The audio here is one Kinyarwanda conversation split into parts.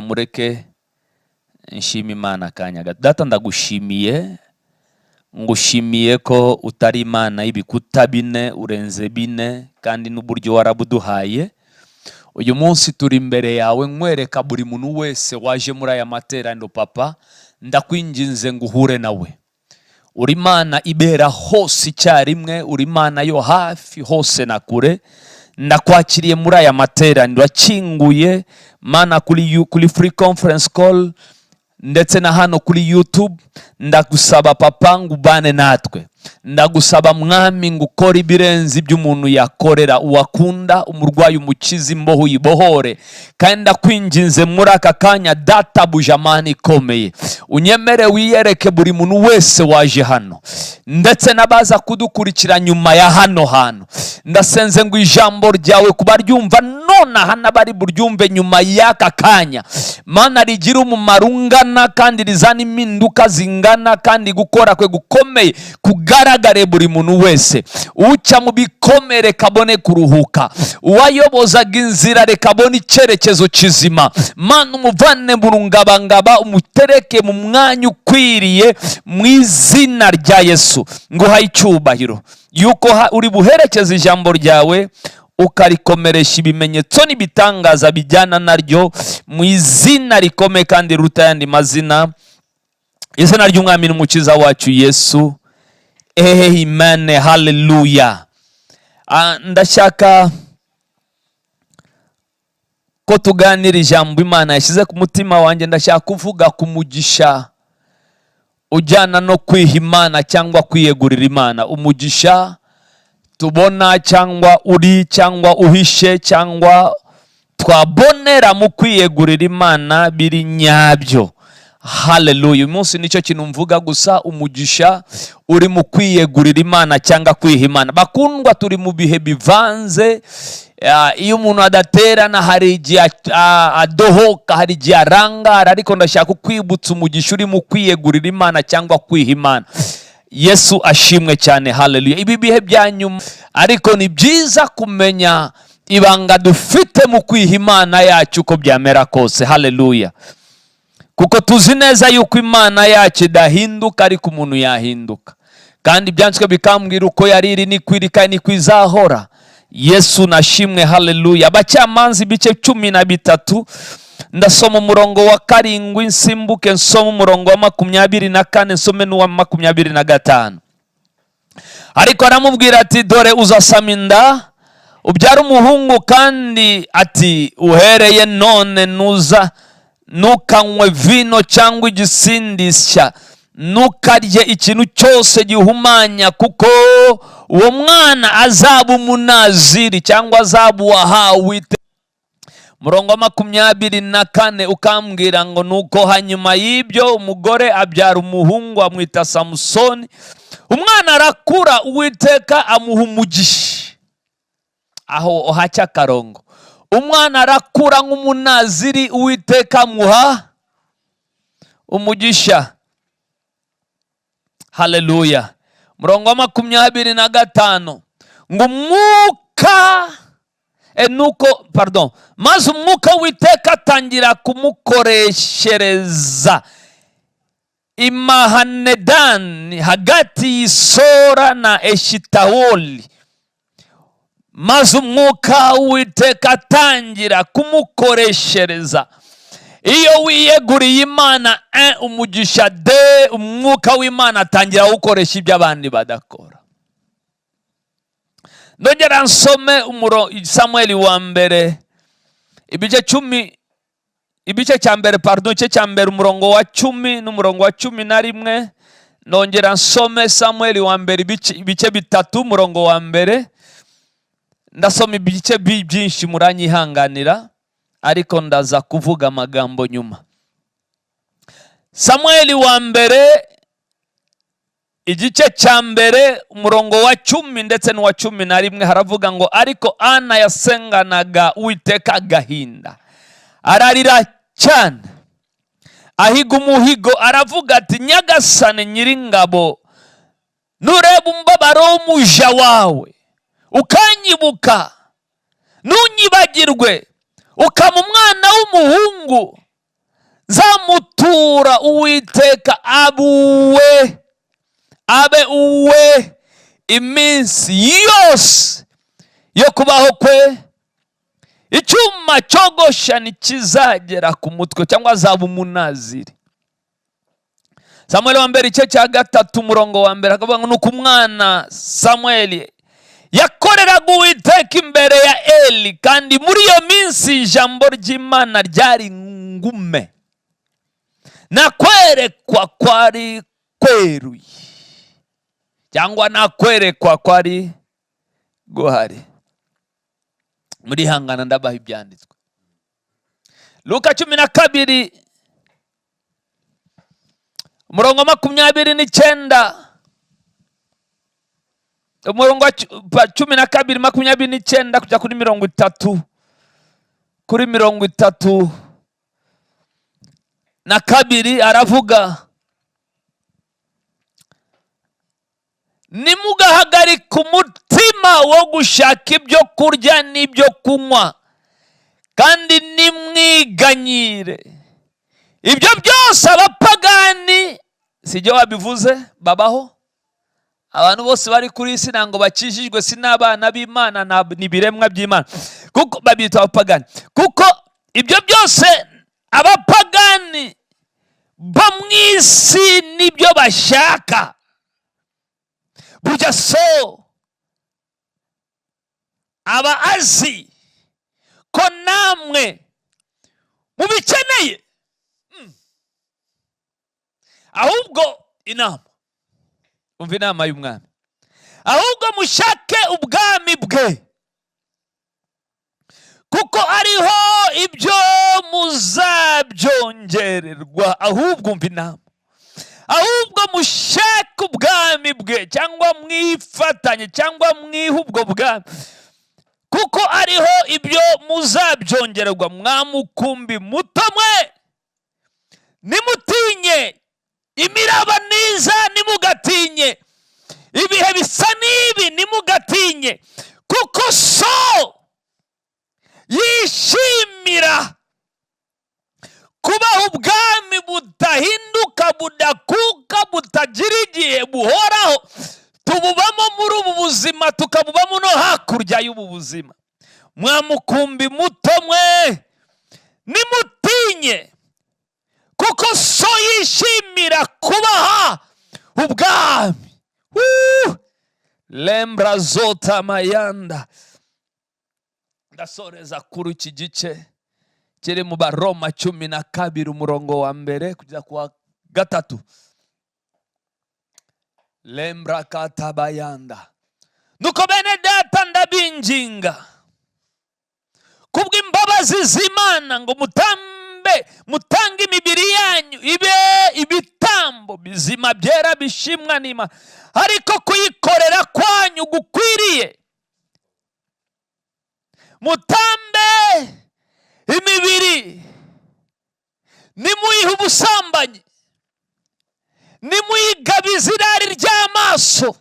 Mureke nshima Imana akanya gato. Data ngushimiye ko utari Imana y'ibikuta bine, urenze bine, kandi n'uburyo warabuduhaye. Uyu munsi turi imbere yawe nkwereka buri muntu wese waje muri aya materaniro. Papa, ndakwinginze nguhure nawe. Uri Imana ibera hose icyarimwe, uri Imana yo hafi hose na kure. Ndakwakiriye muri aya materaniro akinguye Mana kuri free conference call ndetse na hano kuri YouTube. Ndagusaba Papa ngubane natwe. Ndagusaba Mwami ngukora ibirenze iby'umuntu yakorera. Uwakunda umurwayi umukize, imboho uyibohore. Kandi ndakwinginze muri aka kanya Data bujamani ikomeye, unyemere wiyereke buri muntu wese waje hano, ndetse n'abaza kudukurikira nyuma ya hano. Ndasenze ngo ijambo ryawe kubaryumva nonaha n'abari buryumve nyuma y'aka kanya, Mana rigira umumaro ungana kandi rizana impinduka zingana, kandi gukora kwe gukomeye kugaragare buri muntu wese. Uca mu bikomere kabone kuruhuka, uwayobozaga inzira reka abone icyerekezo kizima. Mana umuvane burungabangaba, umutereke mu mwanya ukwiriye mu izina rya Yesu. Nguhaye icyubahiro yuko uri buherekeza ijambo ryawe ukarikomeresha ibimenyetso n'ibitangaza bijyana naryo mu izina rikomeye kandi riruta ayandi mazina, izina ry'umwami n'umukiza wacu Yesu. Amen. Hallelujah. Ndashaka ko tuganira ijambo Imana yashyize ku mutima wanjye. Ndashaka kuvuga ku mugisha ujyana no kwiha Imana cyangwa kwiyegurira Imana. Umugisha tubona cyangwa uri cyangwa uhishe cyangwa twabonera mu kwiyegurira Imana biri nyabyo. Hallelujah. Uyu munsi nicyo kintu mvuga gusa, umugisha uri mu kwiyegurira Imana cyangwa kwiha Imana. Bakundwa, turi mu bihe bivanze. Iyo umuntu adaterana hari igihe adohoka, hari igihe arangara, ariko ndashaka kwibutsa umugisha uri mu kwiyegurira Imana cyangwa kwiha Imana. Yesu ashimwe cyane. Hallelujah. Ibi bihe bya nyuma, ariko ni byiza kumenya ibanga dufite mu kwiha Imana yacu uko byamera kose. Hallelujah. Kuko tuzi neza yuko Imana yacu idahinduka, ariko umuntu yahinduka. Kandi byanditswe bikambwira uko yari iri niko iri kandi niko izahora. Yesu nashimwe. Hallelujah. Abacyamanzi ibice 13, ndasoma umurongo wa 7, nsimbuke nsoma umurongo wa 24, nsome n'uwa 25. Ariko aramubwira ati, dore uzasama inda ubyara umuhungu, kandi ati uhereye none ntukanywe vino cyangwa igisindisha, ntukarye ikintu cyose gihumanya, kuko uwo mwana azaba umunaziri cyangwa azaba uwahawe. Murongo wa 24 ukambwira ngo nuko hanyuma y'ibyo umugore abyara umuhungu amwita Samusoni. Umwana arakura, Uwiteka amuha umugisha. Aho haca karongo. Umwana arakura nk'umunaziri, Uwiteka amuha umugisha. Hallelujah. Murongo wa 25 ngo maze umwuka w'Uwiteka atangira kumukoreshereza Imahanedani hagati y'Isora na Eshitawoli. Maze umwuka w'Uwiteka atangira kumukoreshereza. Iyo wiyeguriye Imana umugisha umwuka w'Imana atangira gukoresha ibyo abandi badakora. Ndongera nsome Samueli wa mbere ibice cya mbere umurongo wa 10 n'umurongo wa 11. Ndongera nsome Samueli wa mbere ibice 3 umurongo wa mbere. Ndasoma ibice byinshi muranyihanganira, ariko ndaza kuvuga amagambo nyuma. Samueli wa mbere igice cya mbere umurongo wa 10 ndetse n'uwa 11 haravuga ngo, ariko Ana yasenganaga Uwiteka agahinda, ararira cyane, ahiga umuhigo, aravuga ati, Nyagasani Nyiringabo, nureba umbabaro w'umuja wawe ukanyibuka, ntunyibagirwe, ukama umwana w'umuhungu nzamutura Uwiteka abe uwe iminsi yose yo kubaho kwe, icyuma cyogosha ntikizagera ku mutwe, cyangwa azaba umunaziri. Samuel wa mbere igice cya 3 umurongo wa mbere akavuga ngo nuko umwana Samuel yakoreraga Uwiteka imbere ya Eli, kandi muri iyo minsi ijambo ry'Imana ryari ngume, nakwerekwa kwari kweruye, cyangwa nakwerekwa kwari guhari. Muri hangana ndabaha ibyanditswe. Luka 12 umurongo 29, umurongo 12:29 kujya kuri 30, kuri 32 aravuga, nimugahagarika umutima wo gushaka ibyo kurya n'ibyo kunywa, kandi nimwiganyire ibyo byose abapagani, sijye wabivuze, babaho. Abantu bose bari kuri isi ntango bakijijwe, si n'abana b'Imana, ni biremwa by'Imana, kuko babita abapagani. Kuko ibyo byose abapagani bo mu isi nibyo bashaka. Burya so aba azi ko namwe mubikeneye, ahubwo inama, umva inama y'umwami, ahubwo mushake ubwami bwe, kuko ariho ibyo muzabyongererwa. Ahubwo umva inama, ahubwo mushake ubwami bwe, cyangwa mwifatanye, cyangwa mwihe ubwo bwami, kuko ariho ibyo muzabyongererwa. Mwamukumbi muto mwe, nimutinye imiraba niza, nimugatinye ibihe bisa n'ibi, nimugatinye, kuko so yishimira kubaha ubwami budahinduka, budakuka, butagira igihe, buhoraho. Tububamo muri ubu buzima, tukabubamo no hakurya y'ubu buzima. Mwamukumbi muto mwe, nimutinye, kuko so yishimira kubaha ubwami. Lembra zota mayanda. Ndasoreza kuri iki gice kiri mu Baroma 12 umurongo wa mbere kugeza ku wa 3. Lembra katabayanda. Nuko bene data ndabinginga kubw'imbabazi z'Imana ngo mutange imibiri yanyu ibe ibitambo bizima byera bishimwa n'Imana, ariko kuyikorera kwanyu gukwiriye. Mutambe imibiri, nimuyihe ubusambanyi, nimuyigabize irari ry'amaso,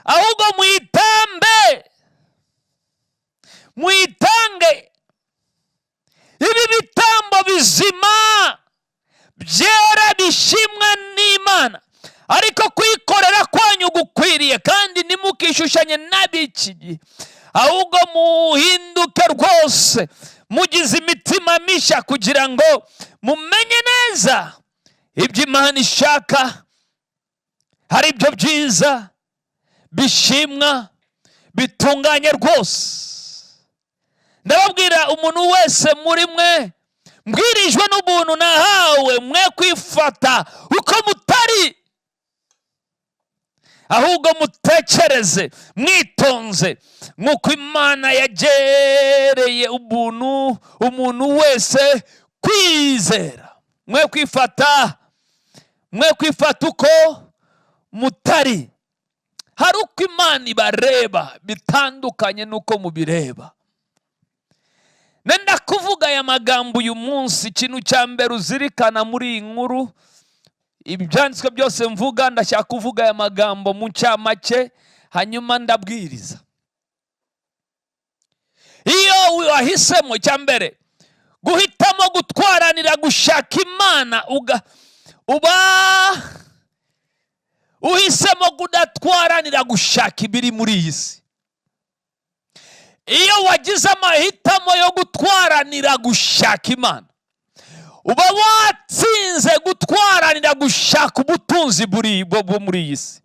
ahubwo muyitange ibi bitambo bizima byera bishimwa n'Imana, ariko kuyikorera kwanyu gukwiriye. Kandi nimukishushanye n'ab'iki gihe, ahubwo muhinduke rwose, mugize imitima mishya, kugira ngo mumenye neza ibyo Imana ishaka, hari ibyo byiza, bishimwa, bitunganye rwose. Ndababwira umuntu wese muri mwe, mbwirijwe n'ubuntu nahawe, mwe kwifata uko mutari, ahubwo mutekereze mwitonze, nk'uko Imana yagereye ubuntu umuntu wese kwizera. Mwe kwifata uko mutari. Hari uko Imana ibareba bitandukanye n'uko mubireba. Nenda kuvuga aya magambo uyu munsi, ikintu cya mbere uzirikana muri iyi nkuru, ibyanditswe byose mvuga, ndashaka kuvuga aya magambo mu ncamake, hanyuma ndabwiriza. Iyo wahisemo cya mbere guhitamo gutwaranira gushaka Imana uba uhisemo kudatwaranira gushaka ibiri muri iyi si. Iyo wagize amahitamo yo gutwaranira gushaka Imana, uba watsinze gutwaranira gushaka ubutunzi bwo muri iyi si.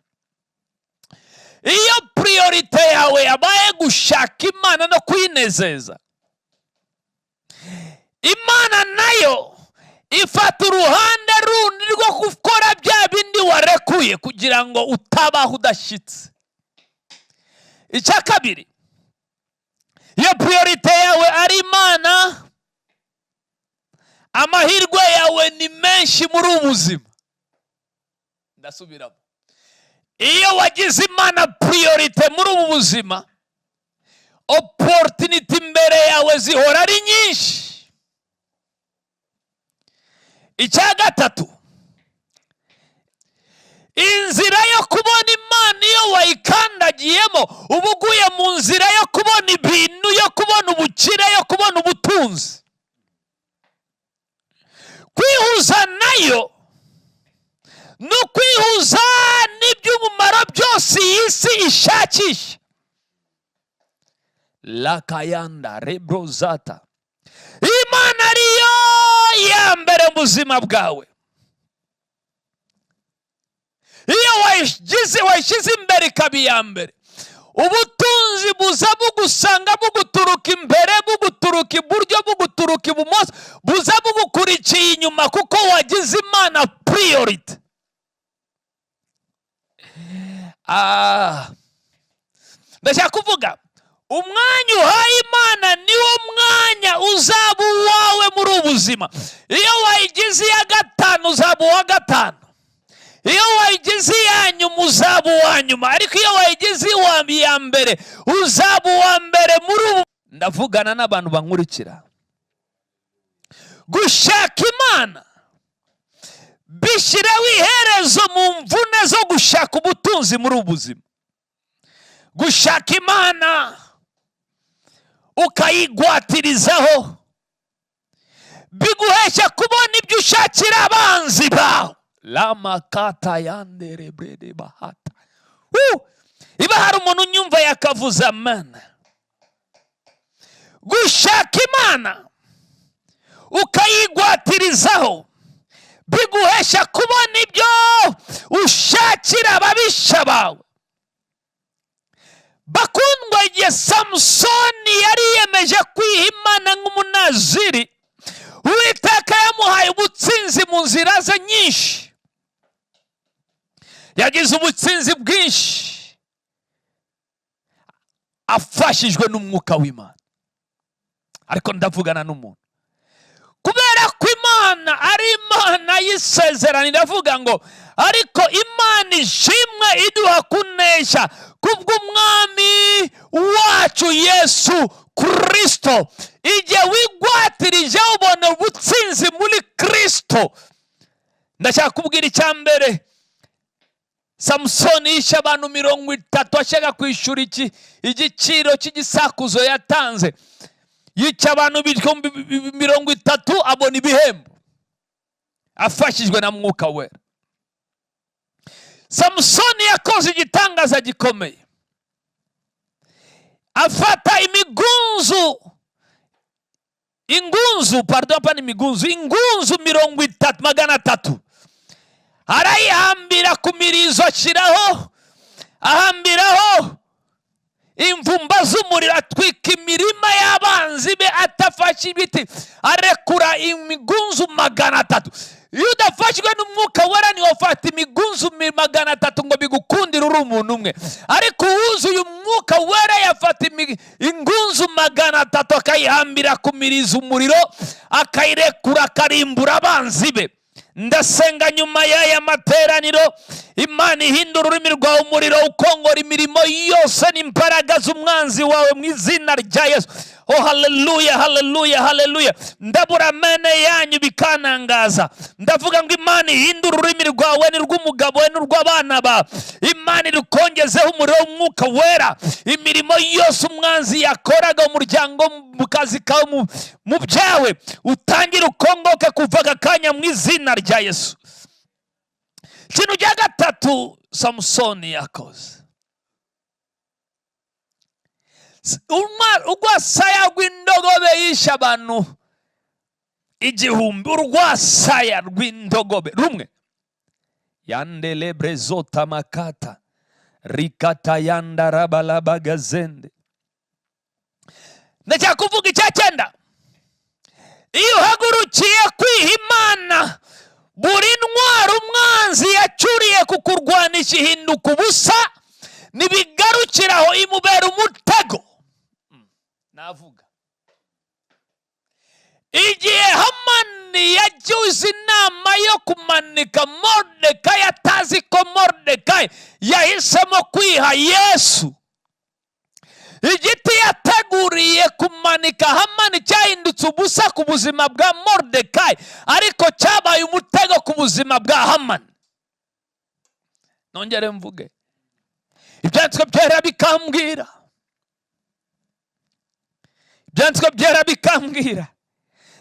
Iyo priorite yawe yabaye gushaka Imana no kwinezeza, Imana nayo ifata uruhande rundi rwo gukora bya bindi warekuye kugira ngo utabaho udashyitse. Icya kabiri, iyo priorite yawe ari Imana, amahirwe yawe ni menshi muri ubuzima. Ndasubiramo. Iyo wagize Imana priorite muri ubu buzima, opportunity imbere yawe zihora ari nyinshi. Icya gatatu, inzira yo kubona Imana iyo wayikandagiyemo uba uguye mu nzira yo kubona ibintu, yo kubona ubukire, yo kubona ubutunzi. Kwihuza nayo no kwihuza n'iby'umumaro byose iyi si ishakisha. Lakayanda rebrozata, Imana ariyo ya mbere mu buzima bwawe. Iyo wayishyize imbere ikaba iya mbere, ubutunzi buza bugusanga buguturuka imbere, buguturuka iburyo, buguturuka ibumoso, buza bugukurikiye inyuma kuko wagize Imana priority. Ndashaka kuvuga, umwanya uhaye Imana niwo mwanya uzaba uwawe muri ubuzima. Iyo wayigize iya gatanu uzaba uwa gatanu, iyo wayigize iya nyuma uzaba uwa nyuma, ariko iyo wayigize iya mbere uzaba uwa mbere muri ubu. Ndavugana n'abantu bankurikira. Gushaka Imana bishyiraho iherezo mu mvune zo gushaka ubutunzi muri ubu buzima. Gushaka Imana ukayigwatirizaho biguhesha kubona ibyo ushakira abanzi bawe. Lama kata yandere brede bahata. Iba hari umuntu unyumva yakavuza amen. Gushaka Imana ukayigwatirizaho biguhesha kubona ibyo ushakira ababisha bawe. Bakundwa, igihe Samusoni yari yemeje kwiha Imana nk'umunaziri, Uwiteka yamuhaye ubutsinzi mu nzira ze nyinshi. Yagize ubutsinzi bwinshi afashijwe n'umwuka w'Imana. Ariko ndavugana n'umuntu, kubera ko Imana ari Imana y'isezerano, ndavuga ngo ariko Imana ishimwe iduha kunesha kubw'umwami wacu Yesu Kristo. Igihe wigwatirije ubona ubutsinzi muri Kristo. Ndashaka kubwira icya mbere, Samusoni yishe abantu 30 ashaka kwishura igiciro cy'igisakuzo yatanze. Yica abantu 30 abona ibihembo afashijwe na mwuka wera. Samusoni yakoze igitangaza gikomeye. Afata ingunzu 300 arayihambira ku mirizo, ashyiraho ahambiraho imvumba z'umuriro, atwika imirima y'abanzi be, atafashe ibiti, arekura imigunzu 300. Iyo udafashwe n'umwuka wera ni wafata imigunzu 300 ngo bigukundire uri umuntu umwe, ariko uwuzuye umwuka wera yafata ingunzu 300 akayihambira ku mirizo umuriro, akayirekura akarimbura abanzi be. Ndasenga nyuma y'aya materaniro Imana ihindura ururimi rwawe umuriro ukongora imirimo yose n'imbaraga z'umwanzi wawe mu izina rya Yesu. Oh haleluya, haleluya, haleluya. Ndabura mene yanyu bikanangaza. Ndavuga ngo Imana ihindura ururimi rwawe n'urw'umugabo we n'urw'abana ba. Imana irukongezeho umuriro w'Umwuka wera. Imirimo yose umwanzi yakoraga umuryango mu kazi kawe mu byawe utangira ukongoke kuva akanya mu izina rya Yesu. Ikintu cya gatatu Samusoni yakoze, urwasaya rw'indogobe yishe abantu 1000. Urwasaya rw'indogobe rumwe. Yandelebre zota makata rikata yanda rabalabagazende. Ndashaka kuvuga icya 9. Iyo uhagurukiye kwiha Imana, buri ntwaro umwanzi yacuriye kukurwanisha ihinduka ubusa, nibigarukiraho imubera umutego. Navuga igihe Hamani yagize inama yo kumanika Mordekai, atazi ko Mordekai yahisemo kwiha Yesu. Igiti yateguriye kumanika Hamani cyahindutse ubusa ku buzima bwa Mordekai, ariko cyabaye umutego ku buzima bwa Hamani. Nongere mvuge, ibyanditswe byera bikambwira, ibyanditswe byera bikambwira,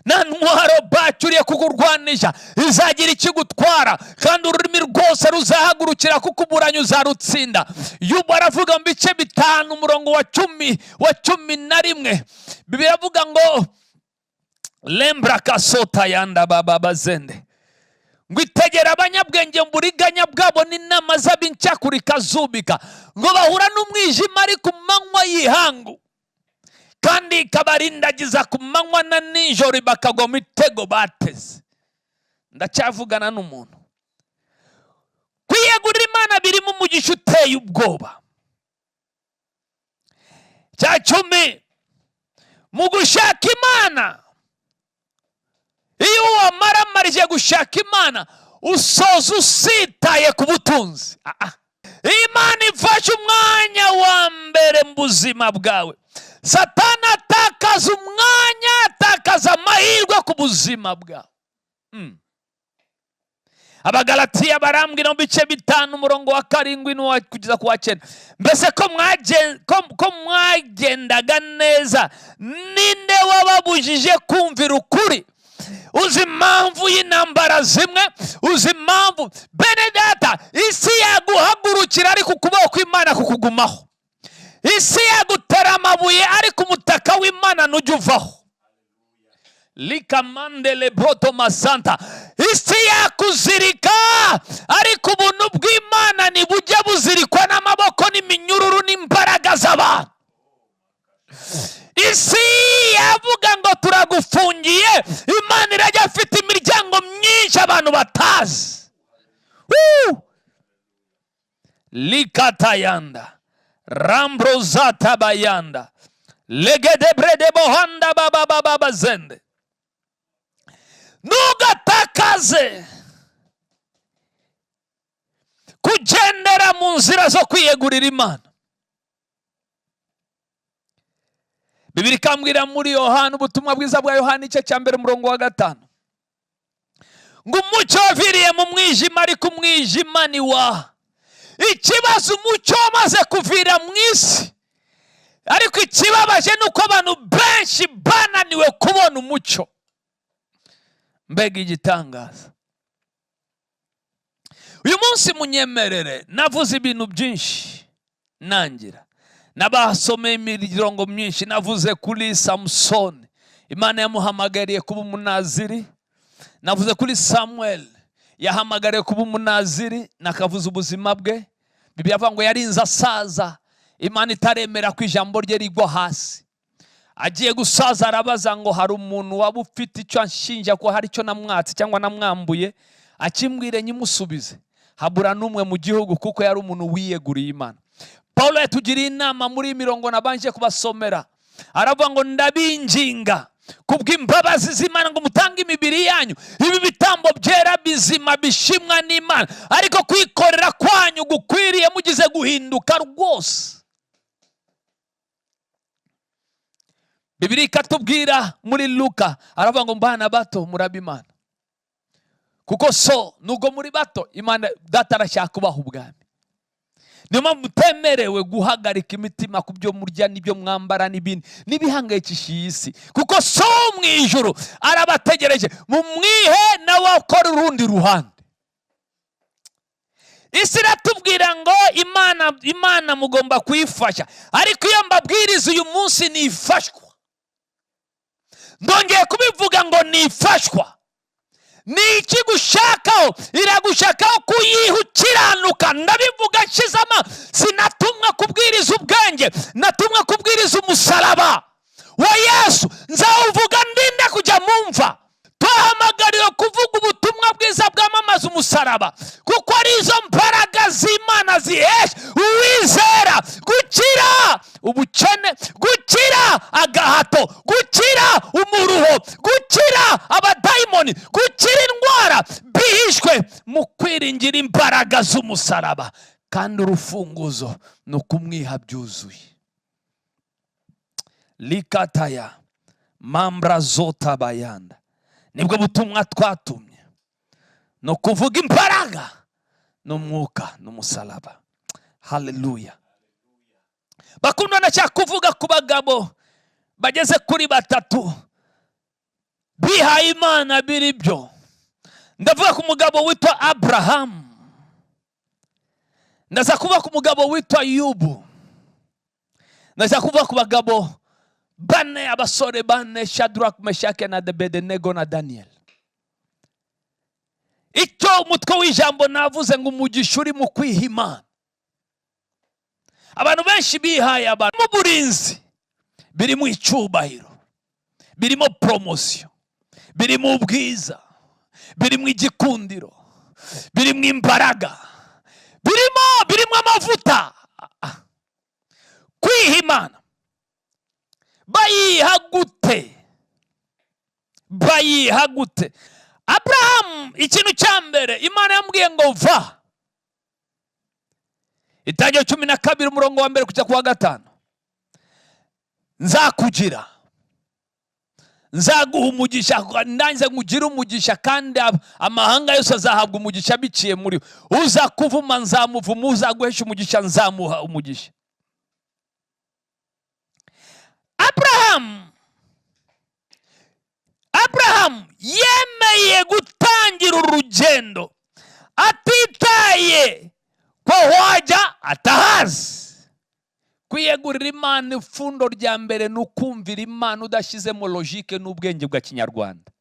nta ntwaro bacuriye kukurwanisha izagira ikigutwara, kandi ururimi rwose ruzahagurukira kukuburanya uzarutsinda. Yubu aravuga mu bice 5 umurongo wa 11 Bibiliya avuga ngo lembra kasota yanda bababazende, ngo itegera abanyabwenge mu buriganya bwabo n'inama z'abincakuri kazubika, ngo bahura n'umwijima ari ku manywa y'ihangu, kandi ikabarindagiza ku manywa na nijoro bakagwa mu mitego bateze. Ndacyavugana n'umuntu. Kwiyegurira Imana birimo umugisha uteye ubwoba. Cya 10, mu gushaka Imana, iyo wamaramarije gushaka Imana usoza usitaye ku butunzi. Imana ifashe umwanya wa mbere mu buzima bwawe. Satani atakaza umwanya, atakaza amahirwe ku buzima bwawe. Abagalatiya barambwira mu bice 5 umurongo wa 7 kugeza ku wa 9, mbese ko mwagendaga neza, ninde wababujije kumvira ukuri? Uzi impamvu y'intambara zimwe, uzi impamvu bene data isi yaguhagurukira ariko ukuboko kw'Imana kukugumaho. Isi yagutera amabuye ariko umutaka w'Imana ntujya uvaho. Likamandele broto masanta. Isi yakuzirika ariko ubuntu bw'Imana ntibujya buzirikwa n'amaboko n'iminyururu n'imbaraga z'abantu. Isi yavuga ngo turagufungiye, Imana irajya afite imiryango myinshi abantu batazi. Likatayanda Rambrozata bayanda legedebrede bohanda baba zende. Nugatakaze kugendera mu nzira zo kwiyegurira Imana. Bibiri kambwira muri Yohana, ubutumwa bwiza bwa Yohana igice cya 1 umurongo wa 5, ngo umucyo waviriye mu mwijima ariko umwijima ni wa. Ikibazo umucyo wamaze kuvira mu isi, ariko ikibabaje nuko abantu benshi bananiwe kubona umucyo. Mbega igitangaza. Uyu munsi munyemerere, navuze ibintu byinshi nangira, nabasomeye imirongo myinshi. Navuze kuri Samusoni, Imana yamuhamagariye kuba umunaziri. Navuze kuri Samuel, yahamagariye kuba umunaziri, nakavuze ubuzima bwe. Bibiliya avuga ngo yarinze asaza, Imana itaremera ko ijambo rye rigwa hasi. Agiye gusaza arabaza ngo hari umuntu waba ufite icyo anshinja ko hari icyo namwatse cyangwa namwambuye, akimbwire nyimusubize. Habura n'umwe mu gihugu, kuko yari umuntu wiyeguriye Imana. Paulo yatugiriye inama muri mirongo nabanje kubasomera. Aravuga ngo ndabinginga kubw'imbabazi z'Imana ngo mutange imibiri yanyu ibi bitambo byera bizima bishimwa n'Imana, ariko kwikorera kwanyu gukwiriye mugize guhinduka rwose. Bibiliya ikatubwira muri Luka, aravuga ngo mbana bato murabe Imana, kuko so nubwo muri bato Imana data arashaka kubaha ubwami. Niyo mpamvu mutemerewe guhagarika imitima ku byo murya n'ibyo mwambara n'ibindi n'ibihangayikisha iyi si, kuko so mu ijuru arabategereje, mumwihe nawe akora urundi ruhande. Isi iratubwira ngo Imana mugomba kuyifasha, ariko iyo mbabwiriza uyu munsi nifashwa, ndongeye kubivuga ngo nifashwa. Ni iki gushakaho? Iragushakaho kuyiha ukiranuka. Ndabivuga nshizama, sinatumwa kubwiriza ubwenge, natumwa kubwiriza umusaraba wa Yesu. Nzawuvuga ndinde kujya mumva. Twahamagariwe kuvuga ubutumwa bwiza bwamamaza umusaraba, kuko arizo mbaraga z'Imana zihesha uwizera gukira ubukene, gukira agahato, gukira umuruho, gukira abadayimoni, gukira indwara bihishwe mu kwiringira imbaraga z'umusaraba. Kandi urufunguzo ni ukumwiha byuzuye. Likataya mambra zota bayanda, nibwo butumwa twatumye, no kuvuga imbaraga n'umwuka n'umusaraba. Haleluya. Bakundwa, ndashaka kuvuga ku bagabo bageze kuri batatu bihaye Imana biri byo. Ndavuga ku mugabo witwa Abraham, ndaza kuvuga ku mugabo witwa Yubu, ndaza kuvuga ku bagabo bane, abasore bane, Shadrach, Meshach na Abednego na Daniel. Icyo umutwe w'ijambo navuze ngo umugisha uri mu kwiha Imana. Abantu benshi bihaye abantu mu burinzi, birimo icyubahiro, birimo promotion, birimo ubwiza, birimo igikundiro, birimo imbaraga, birimo amavuta. Kwiha Imana bayiha gute? Abraham, ikintu cya mbere Imana yambwiye ngo va. Itangiriro 12 umurongo wa 1 kujya ku wa 5. Nzakugira, nzaguha umugisha, nanze ngugira umugisha, kandi amahanga yose azahabwa umugisha biciye muri we. Uzakuvuma nzamuvuma, uzaguhesha umugisha nzamuha umugisha. Abraham yemeye gutangira urugendo atitaye ko wajya atahazi. Kwiyegurira Imana, ifundo rya mbere ni ukumvira Imana udashyizemo logique n'ubwenge bwa Kinyarwanda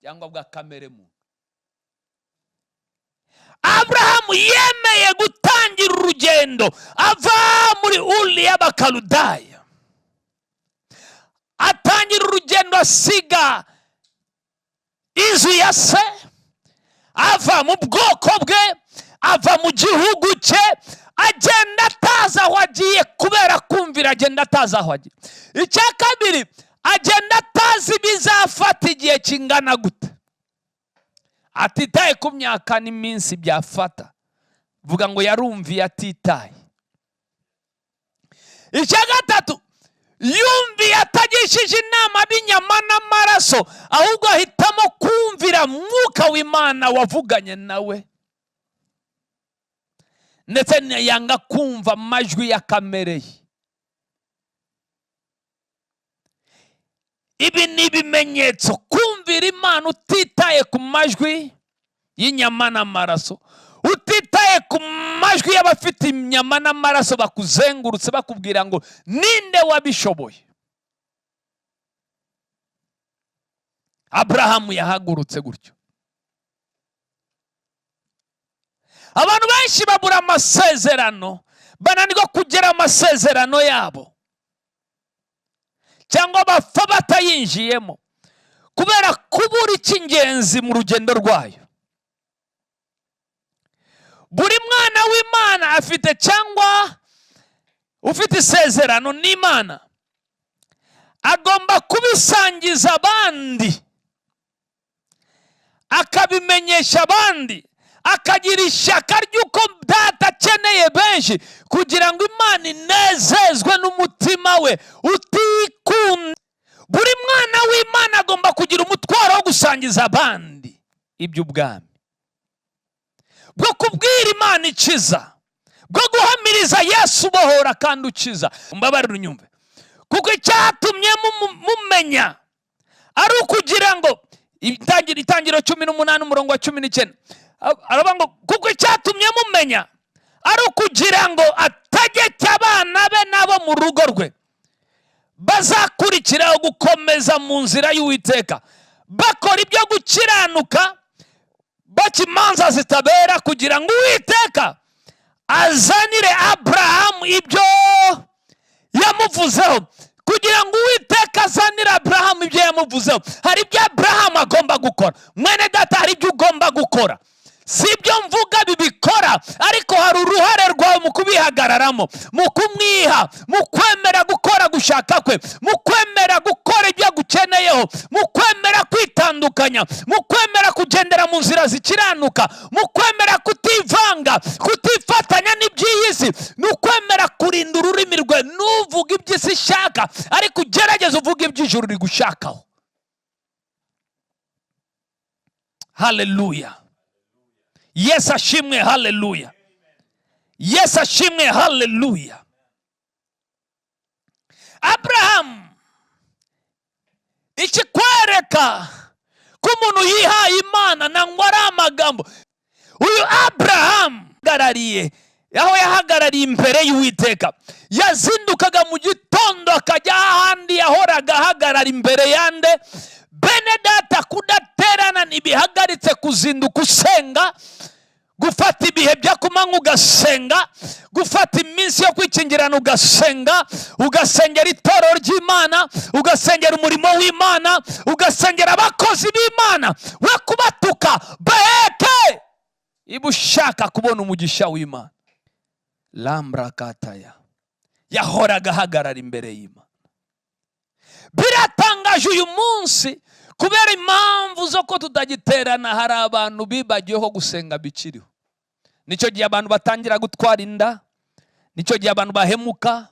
cyangwa bwa kamere muntu. Abraham yemeye gutangira urugendo ava muri Uri y'Abakaludaya, atangira urugendo asiga inzu ya se, ava mu bwoko bwe, ava mu gihugu cye, agenda atazi aho agiye kubera kumvira, agenda atazi aho agiye. Icya kabiri, agenda atazi bizafata igihe kingana gute, atitaye ku myaka n'iminsi byafata. Vuga ngo yarumviye atitaye. Icya gatatu, yumviye atagishije inama b'inyama n'amaraso, ahubwo ahitamo kumvira mwuka w'Imana wavuganye nawe, ndetse yanga kumva amajwi ya kamere ye. Ibi ni ibimenyetso. Kumvira Imana utitaye ku majwi y'inyama n'amaraso, utitaye ku majwi y'abafite inyama n'amaraso bakuzengurutse bakubwira ngo ninde wabishoboye. Abraham yahagurutse gutyo. Abantu benshi babura amasezerano, bananirwa kugera amasezerano yabo, cyangwa bapfa batayinjiyemo kubera kubura icy'ingenzi mu rugendo rwayo. Buri mwana w'Imana afite, cyangwa ufite isezerano n'Imana, agomba kubisangiza abandi, akabimenyesha abandi, akagira ishyaka ry'uko data akeneye benshi kugira ngo Imana inezezwe n'umutima we utikunda. Buri mwana w'Imana agomba kugira umutwaro wo gusangiza abandi iby'ubwami, bwo kubwira Imana ikiza, bwo guhamiriza Yesu ubohora kandi ukiza. Mbabarira unyumve, kuko icyatumye mumenya ari ukugira ngo, Itangiriro 18 umurongo wa 19 aravuga ngo kuko icyatumye mumenya ari ukugira ngo ategeke abana be nabo mu rugo rwe bazakurikiraho gukomeza mu nzira y'Uwiteka, bakora ibyo gukiranuka, baca imanza zitabera, kugira ngo Uwiteka azanire Aburahamu ibyo yamuvuzeho. Kugira ngo Uwiteka azanire Aburahamu ibyo yamuvuzeho, hari ibyo Aburahamu agomba gukora. Mwene data, hari ibyo ugomba gukora, si ibyo mvuga bibikora, ariko hari uruhare rwawe mu kubihagararamo, mu kumwiha, mu kwemera gukora gushaka kwe, mu kwemera gukora ibyo agukeneyeho, mu kwemera kwitandukanya, mu kwemera kugendera mu nzira zikiranuka, mu kwemera kutivanga, kutifatanya n'iby'iyi si, ni ukwemera kurinda ururimi rwe n'uvuga iby'isi ishaka, ariko ugerageza uvuga iby'ijuru rigushakaho. Haleluya! Yesu ashimwe, haleluya! Yesu ashimwe, haleluya! Aburahamu, ikikwereka ko umuntu yihaye Imana nangwa ari amagambo. Uyu Aburahamu ahagarariye, aho yahagarariye imbere y'Uwiteka, yazindukaga mu gitondo akajya ahandi yahoraga ahagarara imbere yande. Bene data, kudaterana ntibihagaritse kuzinduka usenga, gufata ibihe byo kumanywa ugasenga, gufata iminsi yo kwikingirana ugasenga, ugasengera itorero ry'Imana, ugasengera umurimo w'Imana, ugasengera abakozi b'Imana, we kubatuka baheke iba ushaka kubona umugisha w'Imana. Lambra kataya yahoraga ahagarara imbere y'Imana. Biratangaje uyu munsi kubera impamvu zo ko tutagiterana, hari abantu bibagiyeho gusenga bikiriho. Nicyo gihe abantu batangira gutwara inda, nicyo gihe abantu bahemuka,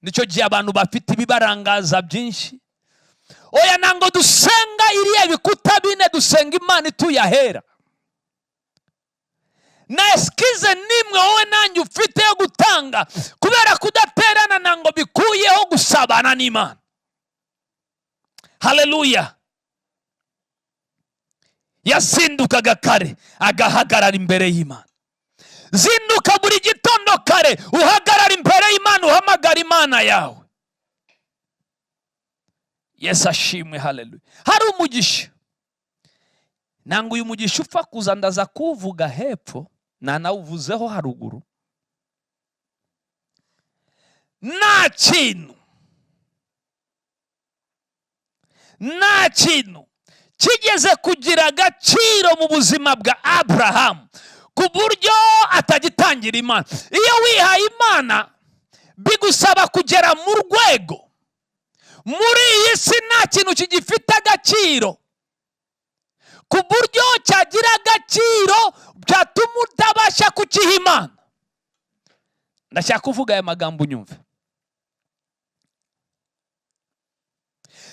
nicyo gihe abantu bafite ibibarangaza byinshi. Oya, nango dusenga iriya bikuta bine, dusenga Imana ituyahera. Na eskize nimwe wowe nanjye ufite yo gutanga, kubera kudaterana nango bikuyeho gusabana n'Imana. Haleluya! Yazindukaga kare agahagarara imbere y'Imana. Zinduka buri gitondo kare uhagarara imbere y'Imana, uhamagara Imana yawe. Yesu ashimwe, haleluya! Hari umugisha, nango uyu mugisha upfa kuza ndaza kuvuga hepfo, nanawuvuzeho haruguru. Nta kintu kigeze kugira agaciro mu buzima bwa Aburahamu ku buryo atagitangira Imana. Iyo wihaye Imana bigusaba kugera mu rwego, muri iyi si nta kintu kigifite agaciro ku buryo cyagira agaciro byatuma utabasha kukiha Imana. Ndashaka kuvuga aya magambo unyumve.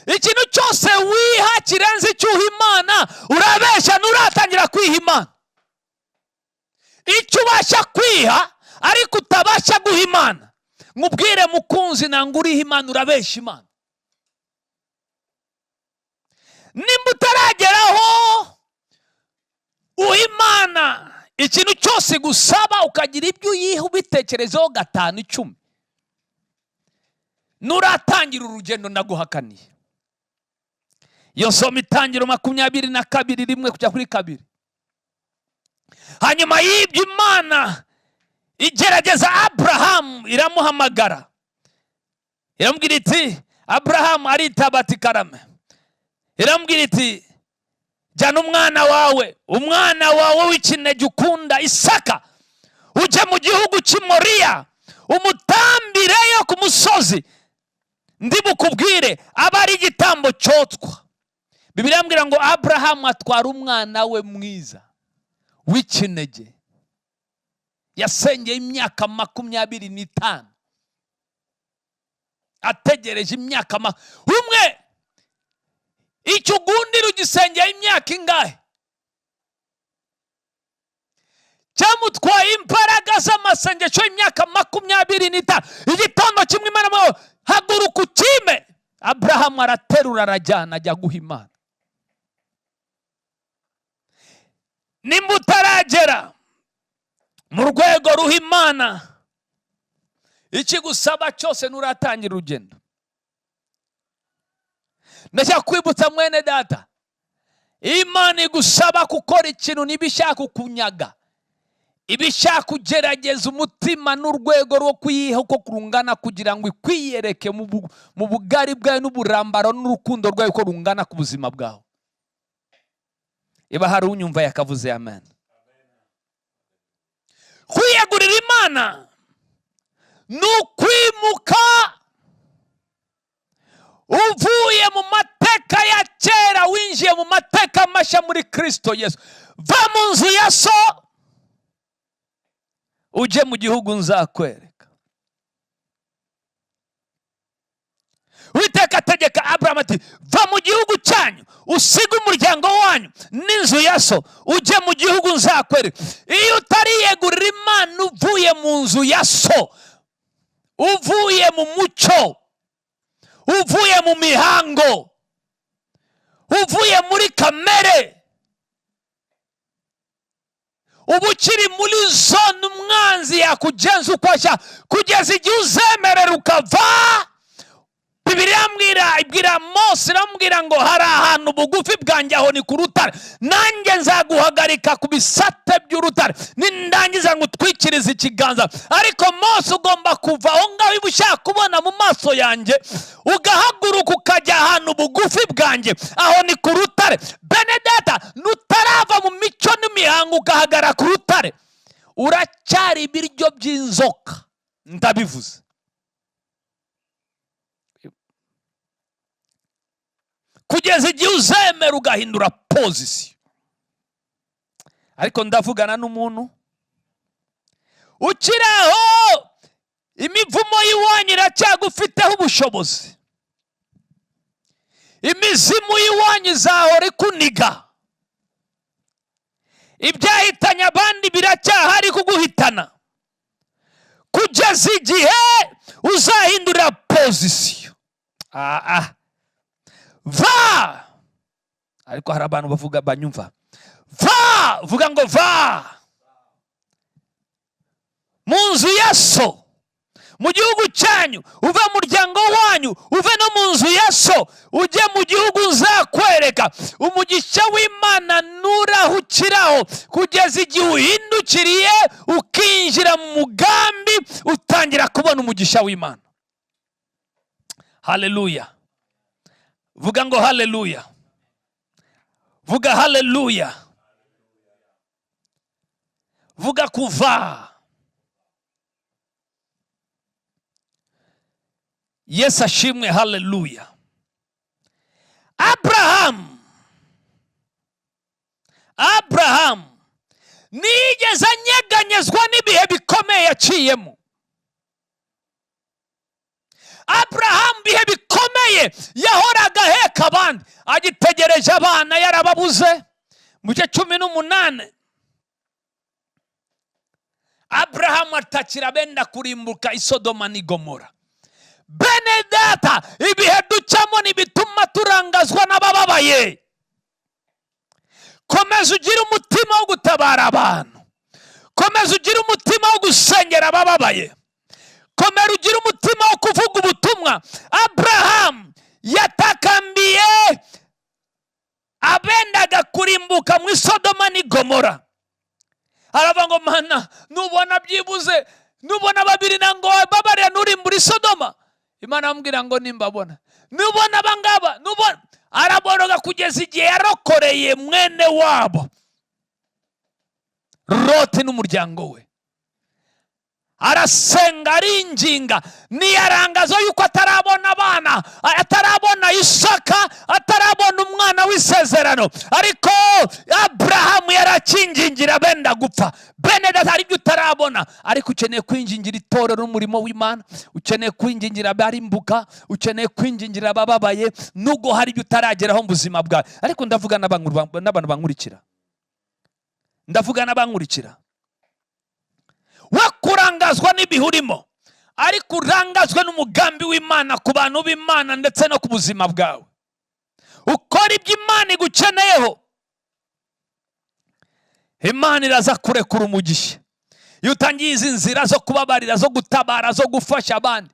Ikintu cyose wiha kirenze icyuha Imana, urabesha n'uratangira kwiha Imana. Icyo ubasha kwiha ariko utabasha guha Imana, mubwire mukunzi, nango uriha Imana urabesha Imana. Nimba utarageraho uha Imana ikintu cyose gusaba, ukagira ibyo uyiha ubitekerezaho 5-10, nuratangira urugendo ndaguhakaniye. Iyo soma Itangiriro 22:1-2. Hanyuma y'ibyo Imana igerageza Aburahamu, iramuhamagara, iramubwira iti Aburahamu, aritaba ati karame. Iramubwira iti jyana umwana wawe w'ikinege ukunda Isaka, ujye mu gihugu cy'i Moriya, umutambireyo ku musozi, ndi bukubwire aba ari igitambo cyotwa. Bibiliya irambwira ngo Aburahamu atwara umwana we mwiza w'ikinege yasengeye imyaka 25 ategereje imyaka umwe. Icyo gundira ugisengeye imyaka ingahe? Cyamutwaye imbaraga z'amasengesho y'imyaka 25. Igitondo kimwe Imana mwe haguruka ukime. Abrahamu araterura arajyana ajya guha Imana. Nimba utaragera mu rwego ruha Imana, ikigusaba cyose nuratangira urugendo. Ndashaka kwibutsa mwene data, Imana igusaba gukora ikintu nibishaka kukunyaga, ibishaka kugerageza umutima n'urwego rwo kuyiha uko kurungana kugira ngo ikwiyereke mu bugari bwawe n'uburambaro n'urukundo rwawe uko rungana ku buzima bwawe. Iba hari unyumva yakavuze amen. Kwiyegurira Imana n'ukwimuka uvuye mu mateka ya kera winjiye mu mateka mashya muri Kristo Yesu. Va mu nzu ya so uje mu gihugu nzakwereka. Uwiteka ategeka Abrahamu ati, va mu gihugu cyanyu usiga umuryango wanyu n'inzu ya so uje mu gihugu nzakwereka. Iyo utariyegurira Imana uvuye mu nzu ya so, uvuye mu mucyo, uvuye mu mihango, uvuye muri kamere, ubu ukiri muri zone umwanzi yakugenza uko ashaka kugeza igihe uzemerera ukava. Bibiliya ibwira Mose iramubwira ngo hari ahantu bugufi bwanjye aho ni ku rutare, nanjye nzaguhagarika ku bisate by'urutare nindangiza ngo utwikirize ikiganza. Ariko Mose ugomba kuva aho ngaho iba ushaka kubona mu maso yanjye, ugahaguruka ukajya ahantu bugufi bwanjye aho ni ku rutare. Bene data, nutarava mu mico n'imihango ugahagara ku rutare, uracyari ibiryo by'inzoka. Ndabivuze. Kugeza igihe uzemera ugahindura pozisiyo. Ariko ndavugana n'umuntu ukiraho imivumo y'iwanyu iracyagufiteho ubushobozi, imizimu y'iwanyu izahora ikuniga, ibyahitanye abandi biracyahari kuguhitana, kugeza igihe uzahindura pozisiyo. Va! Ariko hari abantu bavuga banyumva. Va! Vuga ngo va! Mu nzu ya so, mu gihugu cyanyu, uve mu muryango wanyu, uve no mu nzu ya so, ujye mu gihugu nzakwereka. Umugisha w'Imana nurahukiraho kugeza igihe uhindukiriye ukinjira mu mugambi, utangira kubona umugisha w'Imana. Haleluya. Vuga ngo haleluya. Vuga haleluya. Vuga kuva. Yesu ashimwe. Haleluya. Abraham nigeze anyeganyezwa n'ibihe bikomeye yaciyemo. Abraham bihe bikomeye yahoraga heka abandi, agitegereje abana yarababuze. Mu gihe 18 Abraham atakira benda kurimbuka Isodoma ni Gomora. Bene data, ibihe ducamo nibituma turangazwa n'abababaye. Komeza ugire umutima wo gutabara abantu, komeza ugire umutima wo gusengera abababaye, komera ugire umutima wo kuvuga ubutumwa. Abraham yatakambiye abendaga kurimbuka mu Isodoma ni Gomora. Aravuga ngo Mana, nubona byibuze, nubona babiri nango babarira nurimbura Isodoma. Imana amubwira ngo nimbabona, nubona bangaba, nubona. Araboroga kugeza igihe yarokoreye mwene wabo Loti n'umuryango we. arasenga, aringinga, niyarangazo yuko atarabona abana, atarabona Isaka, atarabona umwana w'isezerano. Ariko Aburahamu yarakingingira benda gupfa. Bene data, hari ibyo utarabona, ariko ukeneye kwingingira itorero n'umurimo w'Imana, ukeneye kwingingira abarimbuka, ukeneye kwingingira abababaye, nubwo hari ibyo utarageraho mu buzima bwawe. Ariko ndavuga n'abantu bankurikira, ndavuga n'abankurikira, we kurangazwa n'ibihurimo, ariko urangazwe n'umugambi w'Imana ku bantu b'Imana ndetse no ku buzima bwawe. Ukora ibyo Imana igukeneyeho, Imana iraza kurekura umugisha. Iyo utangiye izi nzira zo kubabarira, zo gutabara, zo gufasha abandi,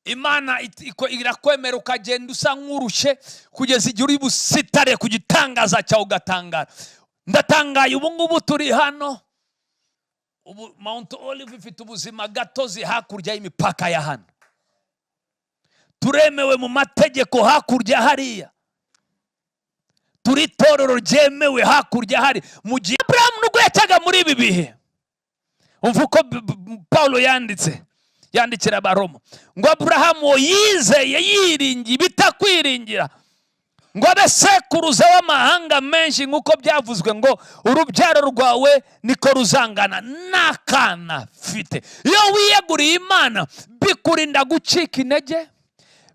Imana irakwemera ukagenda usa nk'urushye kugeza igihe uri busitare ku gitangaza cyawe ugatangara. Ndatangaye ubu ngubu turi hano, ubu Mount Olive ifite ubuzima gatozi hakurya y'imipaka ya hano. Turemewe mu mategeko hakurya hariya. Turi itorero ryemewe hakurya hari. Mu gihe Abrahamu nubwo yacaga muri ibi bihe, umva uko Paulo yandikira Abaroma ngo Abrahamu yizeye yiringiye bitakwiringira, ngo abe sekuruza w'amahanga menshi, nk'uko byavuzwe ngo urubyaro rwawe niko ruzangana n'akana mfite. Iyo wiyeguriye Imana, bikurinda gucika intege,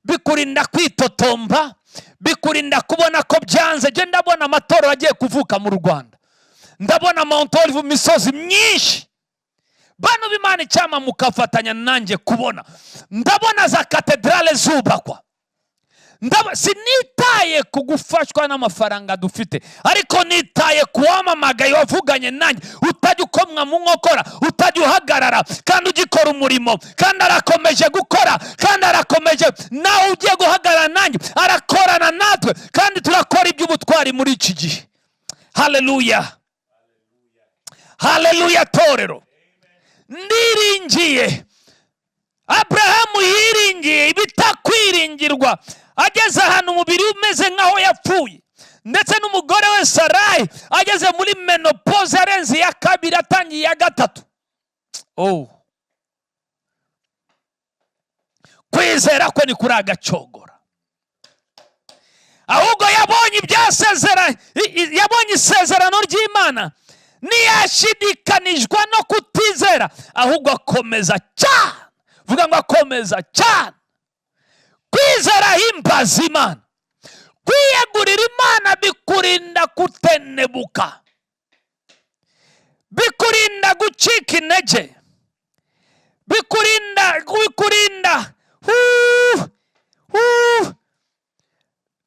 bikurinda kwitotomba, bikurinda kubona ko byanze. Je ndabona amatorero agiye kuvuka mu Rwanda, ndabona Mount Olive misozi myinshi. Bano b'Imana icyama mukafatanya nanjye kubona, ndabona za katedrale zubakwa. Sinitaye kugufashwa n'amafaranga dufite, ariko nitaye kuwamamagaye wavuganye nanjye, utajya ukomwa mu nkokora, utajya uhagarara, kandi ugikora umurimo, kandi arakomeje gukora, kandi arakomeje nawe ugiye guhagarara nanjye, arakorana natwe, kandi turakora iby'ubutwari muri iki gihe. Haleluya, haleluya torero. Ndiringiye, Abrahamu yiringiye ibitakwiringirwa, ageze ahantu umubiri umeze nkaho yapfuye, ndetse n'umugore we Sarayi ageze muri menopause, arenze iya kabiri atangiye iya gatatu. Kwizera kwe ni kuri agacogora, ahubwo yabonye yabonye isezerano ry'Imana, ntiyashidikanijwe no kutizera, ahubwo akomeza cyane. Vuga ngo akomeza cyane. Kwizera himbaza Imana, kwiyegurira Imana bikurinda kutenebuka, bikurinda gucika intege, bikurinda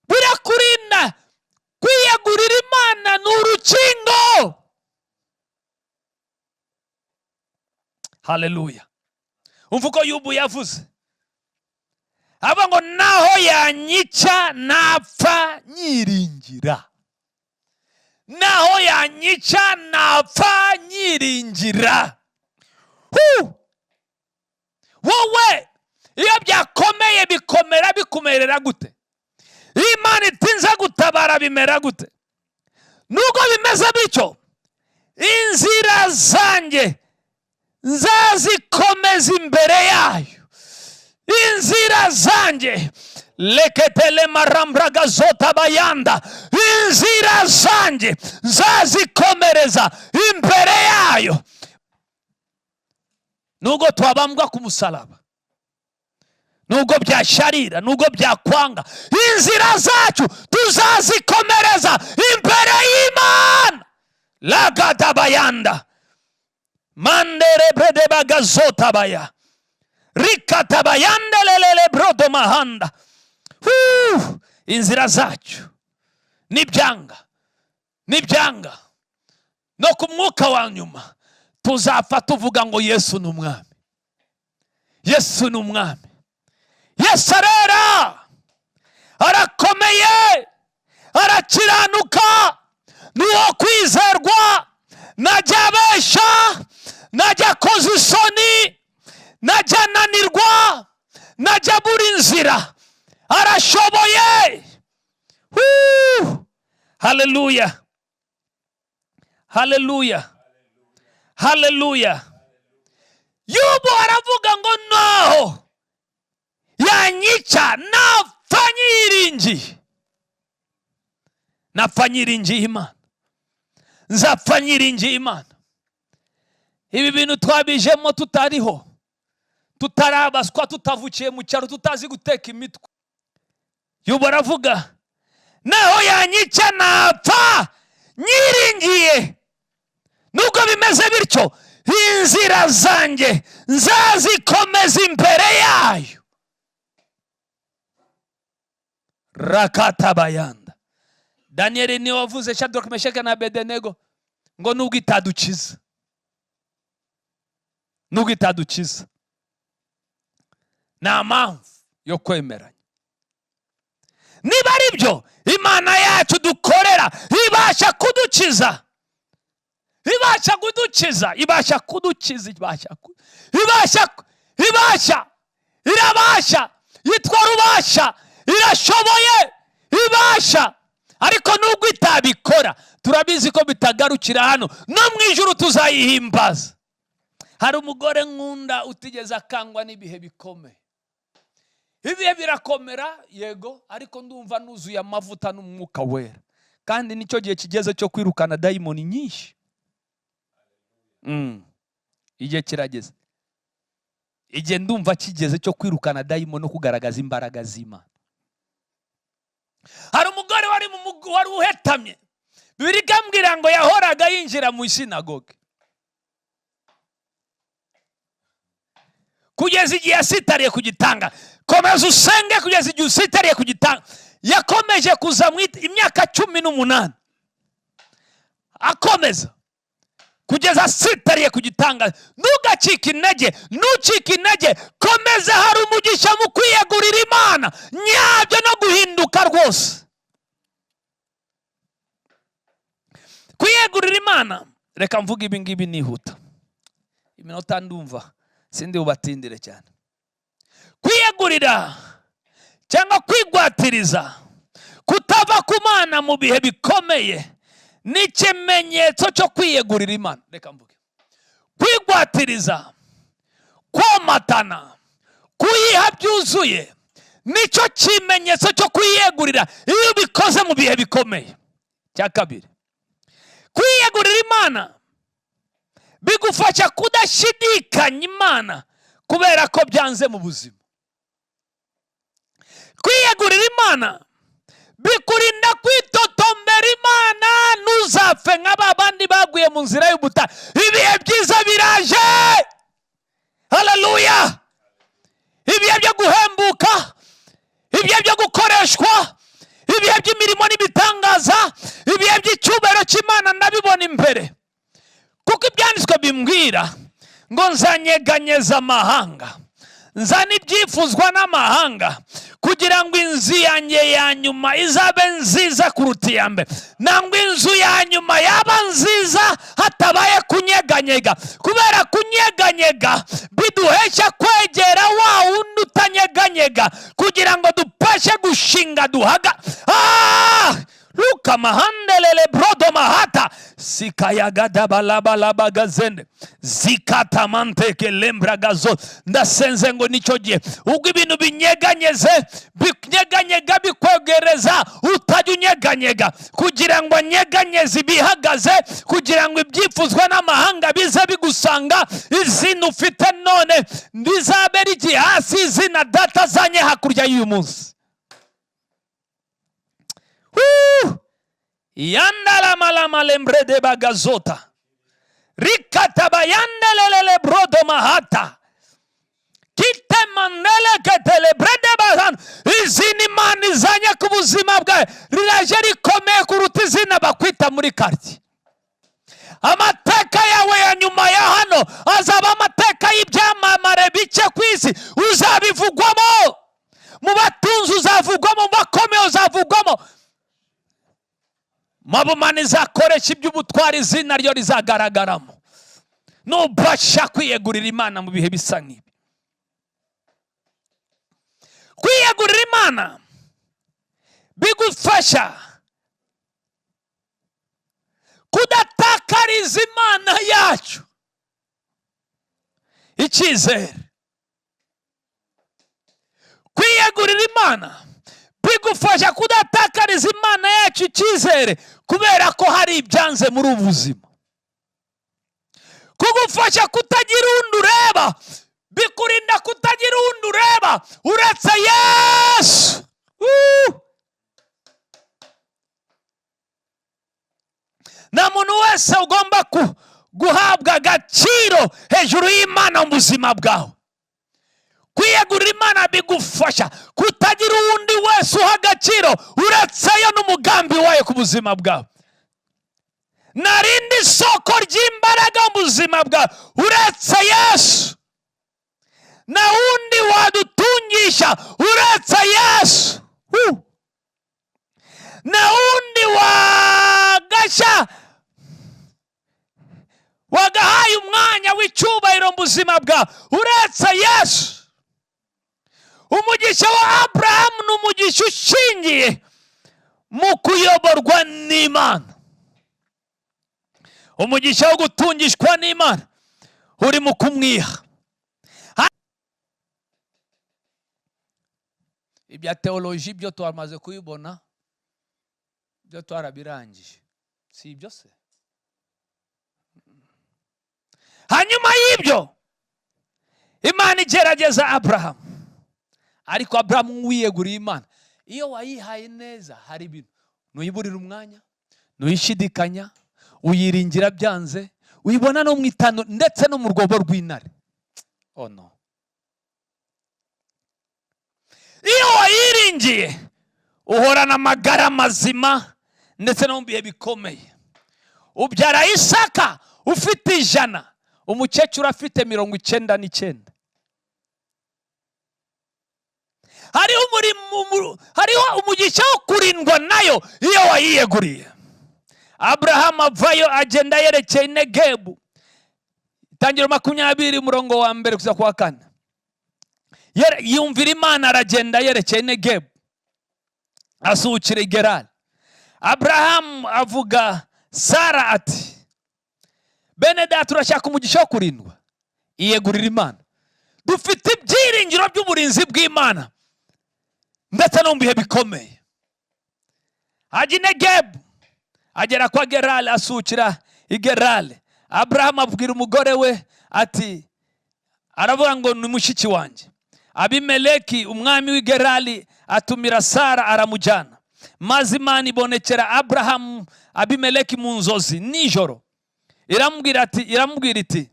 birakurinda. Kwiyegurira Imana ni urukingo. Haleluya. Umva uko Yobu yavuze, aba ngo naho yanyica napfa nyiringira, naho yanyica napfa nyiringira. Wowe iyo byakomeye bikomera bikumerera gute? Imana itinze gutabara bimera gute? Nubwo bimeze bityo, inzira zanjye nzazikomeza imbere yayo. Inzira zanjye leketele marambraga zota bayanda, inzira zanjye nzazikomereza imbere yayo. Nubwo twabambwa ku musaraba, nubwo byasharira, nubwo byakwanga, inzira zacu tuzazikomereza imbere y'Imana. Lagada bayanda mandere brede bagazota baya rikata bayanda lelele brodo mahanda. Inzira zacu nibyanga no ku mwuka wa nyuma tuzapfa tuvuga ngo Yesu ni umwami, Yesu ni umwami. Yesu arera, arakomeye, arakiranuka, ni uwo kwizerwa. Najya abesha, najya akoza isoni, najya ananirwa, najya abura inzira, arashoboye. Haleluya, haleluya, haleluya. niringiye, napfa nyiringiye Imana, nzapfa nyiringiye Imana. Ibi bintu twabijemo tutariho, tutarabaswa, tutavukiye mu cyaro, tutazi guteka imitwe. Yuba aravuga naho yanyica napfa nyiringiye. Nubwo bimeze bityo, inzira zanjye nzazikomeza imbere yayo. Rakatabayanda. Daniel niwe wavuze Shadraka, Meshaki na Abedenego ngo nubwo itadukiza, nubwo itadukiza, nta mpamvu yo kwemeranya. Niba ari byo Imana yacu dukorera ibasha kudukiza, ibasha kudukiza, ibasha kudukiza, irabasha, yitwa rubasha, irashoboye, ibasha. Ariko nubwo itabikora, turabizi ko bitagarukira hano, no mu ijuru tuzayihimbaza. Hari umugore nkunda utigeze akangwa n'ibihe bikomeye. Ibihe birakomera yego, ariko ndumva nuzuye amavuta n'umwuka wera, kandi nicyo gihe kigeze cyo kwirukana dayimoni nyinshi. Igihe kirageze, igihe ndumva kigeze cyo kwirukana dayimoni no kugaragaza imbaraga z'Imana. Hari umugore wari uhetamye, Bibiliya ikambwira ngo yahoraga yinjira mu sinagoge kugeza igihe yasitariye ku gitanga. Komeza usenge kugeza igihe usitariye ku gitanga. Yakomeje kuza imyaka 18, akomeza kugeza asitariye ku gitanga. Ntugacike intege, ntucike intege, komeza. Hari umugisha mu kwiyegurira Imana nyabyo no guhinduka rwose. Kwiyegurira Imana, reka mvuga ibi ngibi nihuta, iminota ndumva sindi ubatindire cyane. Kwiyegurira cyangwa kwigwatiriza, kutava ku Mana mu bihe bikomeye, ni ikimenyetso cyo kwiyegurira Imana. Reka mvuge, kwigwatiriza, komatana, kuyiha byuzuye, nicyo kimenyetso cyo kwiyegurira iyo bikoze mu bihe bikomeye. Cya kabiri, kwiyegurira Imana bigufasha kudashidikanya Imana kubera ko byanze mu buzima. Kwiyegurira Imana bikurinda kwitotombera Imana, ntuzapfe nk'abandi baguye mu nzira y'ubutayu. Ibihe byiza biraje, haleluya. Ibihe byo guhembuka, ibihe byo gukoreshwa, ibihe by'imirimo n'ibitangaza, ibihe by'icyubahiro cy'Imana ndabibona imbere. Kuko ibyanditswe bimbwira ngo nzanyeganyeza amahanga, nzana ibyifuzwa n'amahanga, kugira ngo inzu yanjye ya nyuma izabe nziza kuruta iya mbere, nangwa inzu ya nyuma yaba nziza hatabaye kunyeganyega. Kubera kunyeganyega biduhesha kwegera wa wundi utanyeganyega, kugira ngo dupashe gushinga duhaga. Luka mahandelele brodo mahata sikayagada balaba gazende zikata manteke lembra gazo. Ndasenze ngo nicyo gihe ubwo ibintu binyeganyeze, binyeganyega bikwegereza utajya unyeganyega, kugira ngo nyeganyeze bihagaze, kugira ngo ibyifuzwa n'amahanga bize bigusanga. Izina ufite none ndizabe rigi hasi, izina data zanye hakurya y'uyu munsi. Yandala malama lembre de bagazota rikata bayanda lele brodo mahata kite mandele ketele brede bazan. Izini mani zanya ku buzima bwawe riraje rikomeye kuruta izina bakwita muri quartier. Amateka yawe ya nyuma ya hano azaba amateka y'ibyamamare bice ku isi. Uzabivugwamo, mu batunzi uzavugwamo, mu bakomeye uzavugwamo. Mabumani zakoresha iby'ubutwari, izina ryo rizagaragaramo. Nubasha kwiyegurira Imana mu bihe bisa nk'ibi. Kwiyegurira Imana bigufasha kudatakariza Imana yacu icyizere. Kwiyegurira Imana bigufasha kudatakariza Imana yacu icyizere kubera ko hari ibyanze muri ubu buzima. Kugufasha kutagira undi ureba, bikurinda kutagira undi ureba uretse Yesu. Nta muntu wese ugomba guhabwa agaciro hejuru y'Imana mu buzima bwawe. Kwiyegurira Imana bigufasha kutagira uwundi wese uha agaciro uretse yo n'umugambi wayo ku buzima bwawe. Narindi soko ry'imbaraga mu buzima bwawe uretse Yesu. Na wundi wadutungisha uretse Yesu. Na wundi wagasha wagahaye umwanya w'icyubahiro mu buzima bwawe uretse Yesu. Umugisha wa Abrahamu ni umugisha ushingiye mu kuyoborwa n'Imana. Umugisha wo gutungishwa n'Imana uri mu kumwiha. Ibya teoloji byo twamaze kuyibona, byo twarabirangije, si ibyo se? Hanyuma y'ibyo Imana igerageza Abrahamu, ariko Abrahamu wiyeguriye Imana. Iyo wayihaye neza hari ibintu nuyiburira umwanya, nuyishidikanya, uyiringira byanze, uyibona no mu itano ndetse no mu rwobo rw'intare. Oh no. Iyo wayiringiye uhorana amagara mazima ndetse no mu bihe bikomeye. Ubyara Isaka ufite 100, umukecuru afite 99. Hariho umugisha wo kurindwa nayo iyo wayiyeguriye. Abrahamu avayo agenda yerekeye Negebu. Itangiriro 20 umurongo wa 1 kuza kwa 4. Yumvira Imana aragenda yerekeye Negebu, asuhukira Gerari. Abrahamu avuga Sara ati, bene data turashaka umugisha wo kurindwa. Iyegurira Imana. Dufite ibyiringiro by'uburinzi bw'Imana ndetse no mu bihe bikomeye. Haji Negebu agera kwa Gerari, asukira Gerari. Abrahamu abwira umugore we ati, aravuga ngo ni mushiki wanjye. Abimeleki umwami w'i Gerari atumira Sara aramujyana. Maze Imana ibonekera Abrahamu Abimeleki mu nzozi nijoro. Iramubwira iti,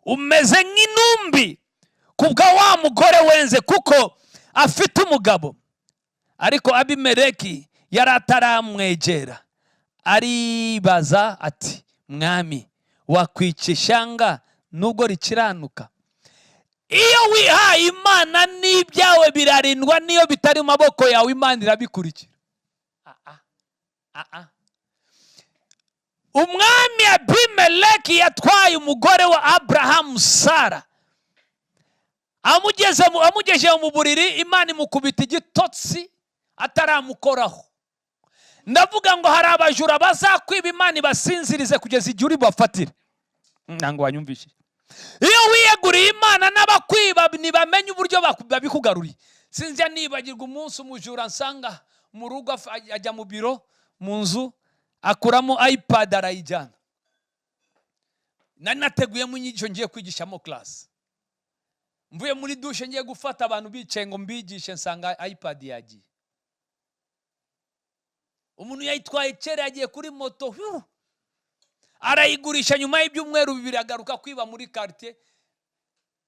umeze nk'intumbi kubwa wa mugore wenze kuko afite umugabo. Ariko Abimeleki yari ataramwegera. Aribaza ati, mwami wakwica ishyanga nubwo rikiranuka? Iyo wihaye Imana n'ibyawe birarindwa, niyo bitari mu maboko yawe Imana irabikurikira. Umwami Abimeleki yatwaye umugore wa Abrahamu Sara, amugejeje mu buriri, Imana imukubita igitotsi ataramukoraho. Ndavuga ngo hari abajura bazakwiba Imana basinzirize kugeza igihe uri bafatire. Ntango wanyumvishije. Iyo wiyeguriye Imana n'abakwiba ntibamenye uburyo babikugaruriye. Sinjya nibagirwa umunsi umujura nsanga mu rugo, ajya mu biro mu nzu akuramo iPad arayijyana. Nari nateguyemo inyigisho ngiye kwigishamo class. Mvuye muri douche ngiye gufata abantu bicaye ngo mbigishe, nsanga iPad yagiye. Umuntu yayitwaye kera yagiye kuri moto, arayigurisha nyuma y'ibyumweru 2 agaruka kwiba muri quartier.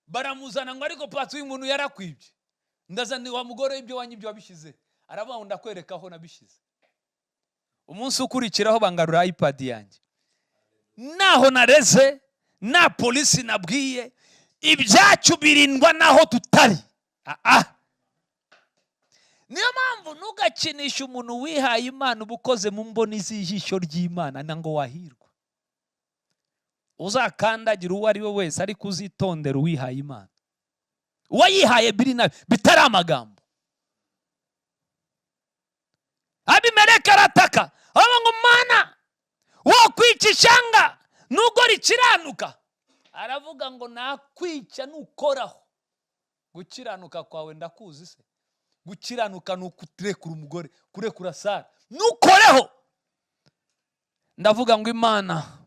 Baramuzana ngo ariko patsi y'umuntu yarakwibye. Ndazani wa mugore ibyo wanyibyo wabishize. Aravuga ngo ndakwereka aho nabishize. Umunsi ukurikiraho bangarura iPad yanjye. Naho nareze, na polisi nabwiye, ibyacu birindwa naho tutari. Niyo mpamvu ntugakinisha umuntu wihaye Imana ubukoze mu mboni z'ijisho ry'Imana nango wahirwa. Uzakandagira uwo ari we wese, ariko uzitondera uwihaye Imana. Uwayihaye bitari amagambo. Abimeleki arataka, avuga ngo Mana wakwica ishyanga nubwo rikiranuka? Aravuga ngo nakwica nukoraho. Gukiranuka kwawe ndakuzi se. gukiranuka ni ukurekura umugore, kurekura Sara. Nukoreho. Ndavuga ngo Imana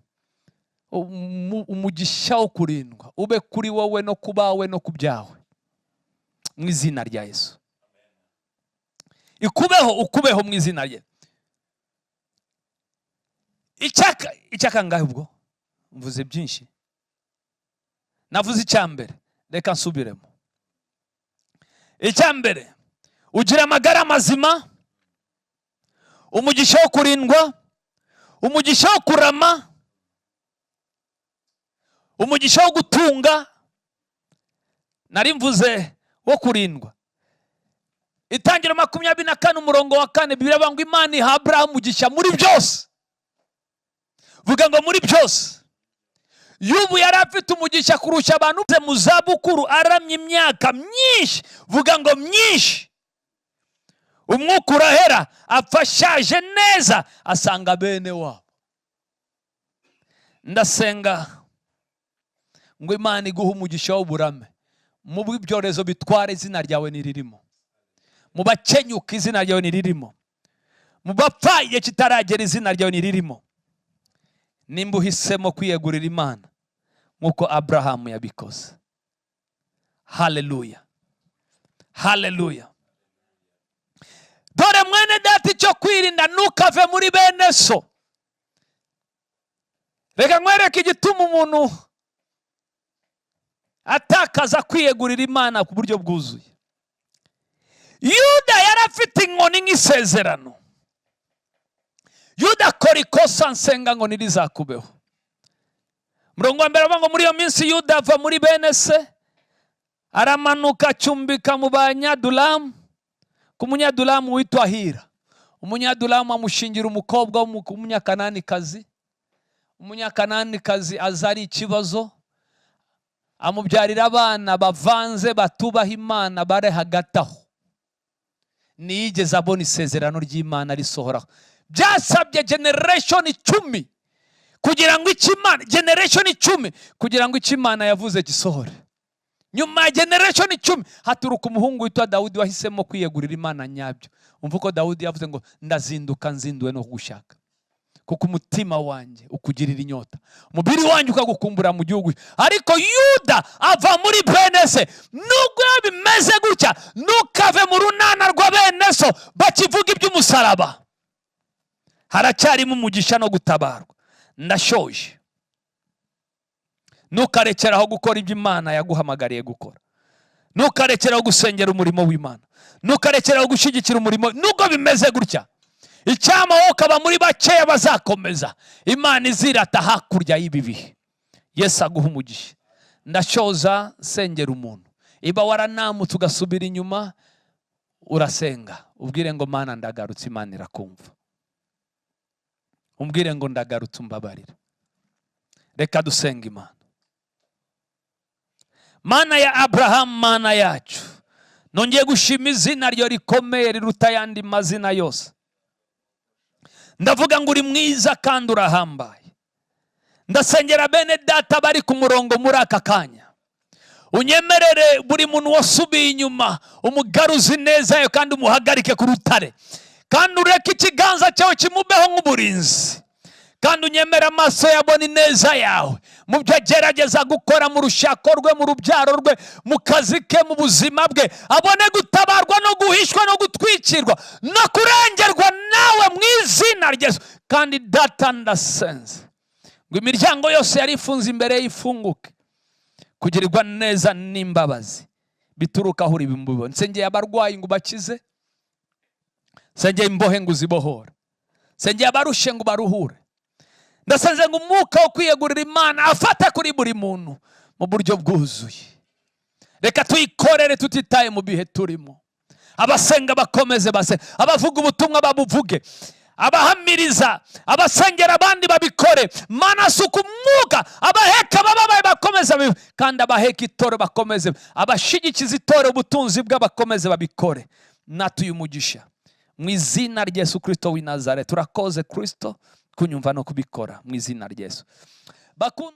umugisha wo kurindwa ube kuri wowe no kubawe no kubyawe mu izina rya Yesu. Ukubeho mu izina rye. Icyaka ngahe ubwo mvuze byinshi. Navuze icyambere, reka nsubiremo. Icyambere, ugira amagara mazima, umugisha wo kurindwa, umugisha wo kurama, umugisha wo gutunga. Nari mvuze wo kurindwa. Itangiriro 24:4 Bibiliya ivuga ngo Imana iha Abrahamu umugisha muri byose. Vuga ngo muri byose. Yubu yari afite umugisha kurusha abantu mu zabukuru, aramye imyaka myinshi. Vuga ngo myinshi. Umwuka urahera, afashaje neza, asanga bene wabo. Ndasenga ngo Imana iguhe umugisha w'uburame. Mu bw'ibyorezo bitware izina ryawe niririmo. Mu bakenyuka izina ryawe niririmo. Mu bapfa igihe kitaragera izina ryawe niririmo. Nimba uhisemo kwiyegurira Imana nkuko Abrahamu yabikoze. Haleluya. Haleluya. Dore mwene data, icyo kwirinda ntukave muri bene so. Reka nkwereke igituma umuntu atakaza kwiyegurira Imana ku buryo bwuzuye. Yuda yari afite inkoni nk'isezerano. Yuda akora ikosa, nsenga ngo ntirizakubeho. Murongo wa mbere avuga ngo muri iyo minsi Yuda ava muri bene se, aramanuka acumbika mu Banyadulamu, ku Munyadulamu witwa Hira. Umunyadulamu amushingira umukobwa w'umunyakananikazi. Umunyakananikazi aza ari ikibazo, amubyarira abana bavanze batubaha Imana bare hagati aho. Niyigeze abona isezerano ry'Imana risohoraho. Byasabye generation 10 kugira ngo Imana, generation 10 kugira ngo Imana yavuze gisohore. Nyuma ya generation 10 haturuka umuhungu witwa Dawudi wahisemo kwiyegurira Imana nyabyo. Umva ko Dawudi yavuze ngo ndazinduka nzinduwe no kugushaka, kuko umutima wanjye ukugirira inyota, umubiri wanjye ukagukumbura mu gihugu. Ariko Yuda ava muri bene se. Nubwo bimeze gutya, ntukave mu runana rwa bene so bakivuga iby'umusaraba. Haracyarimo umugisha no gutabarwa. Ndashoje. Ntukarekeraho gukora ibyo Imana yaguhamagariye gukora. Ntukarekeraho gusengera umurimo w'Imana. Ntukarekeraho gushyigikira umurimo. Nubwo bimeze gutya, icyama wowe ukaba muri bakeya bazakomeza, Imana izirata hakurya y'ibi bihe. Yesu aguha umugisha. Ndashoza sengera umuntu. Iba waranamutse ugasubira inyuma, urasenga ubwire ngo Mana ndagarutse, Imana irakumva. Umbwire ngo ndagarutse, umbabarire. Reka dusenga Imana. Mana ya Abraham, Mana yacu, nongeye gushima izina ryo rikomeye riruta ayandi mazina yose. Ndavuga ngo uri mwiza kandi urahambaye. Ndasengera bene data bari ku murongo muri aka kanya. Unyemerere buri muntu wasubiye inyuma umugaruzi neza yawe kandi umuhagarike ku rutare. Kandi ureke ikiganza cyawe kimubeho nk'uburinzi. Kandi unyemere amaso yabona ineza yawe mu byo agerageza gukora, mu rushako rwe, mu rubyaro rwe, mu kazi ke, mu buzima bwe. Abone gutabarwa no guhishwa no gutwikirwa no kurengerwa nawe mu izina rya Yesu. Kandi data ndasenze ngo imiryango yose yari ifunze imbere yifunguke, kugirirwa neza n'imbabazi bituruka aho uri bimubona. Nsengeye abarwayi ngo bakize, nsengeye imbohe ngo uzibohore, nsengeye abarushe ngo baruhure. Ndasenze ngo umwuka wo kwiyegurira Imana afata kuri buri muntu mu buryo bwuzuye. Reka tuyikorere tutitaye mu bihe turimo. Abasenga bakomeze base, abavuga ubutumwa babuvuge, abahamiriza, abasengera abandi babikore. Mana suka umwuka, abaheka bababaye bakomeze, kandi abaheka itoro bakomeze, abashigikiza itoro ubutunzi bw'abakomeze babikore. Natuye umugisha mu izina rya Yesu Kristo w'i Nazareti. Turakoze Kristo kunyumva no kubikora mu izina rya Yesu.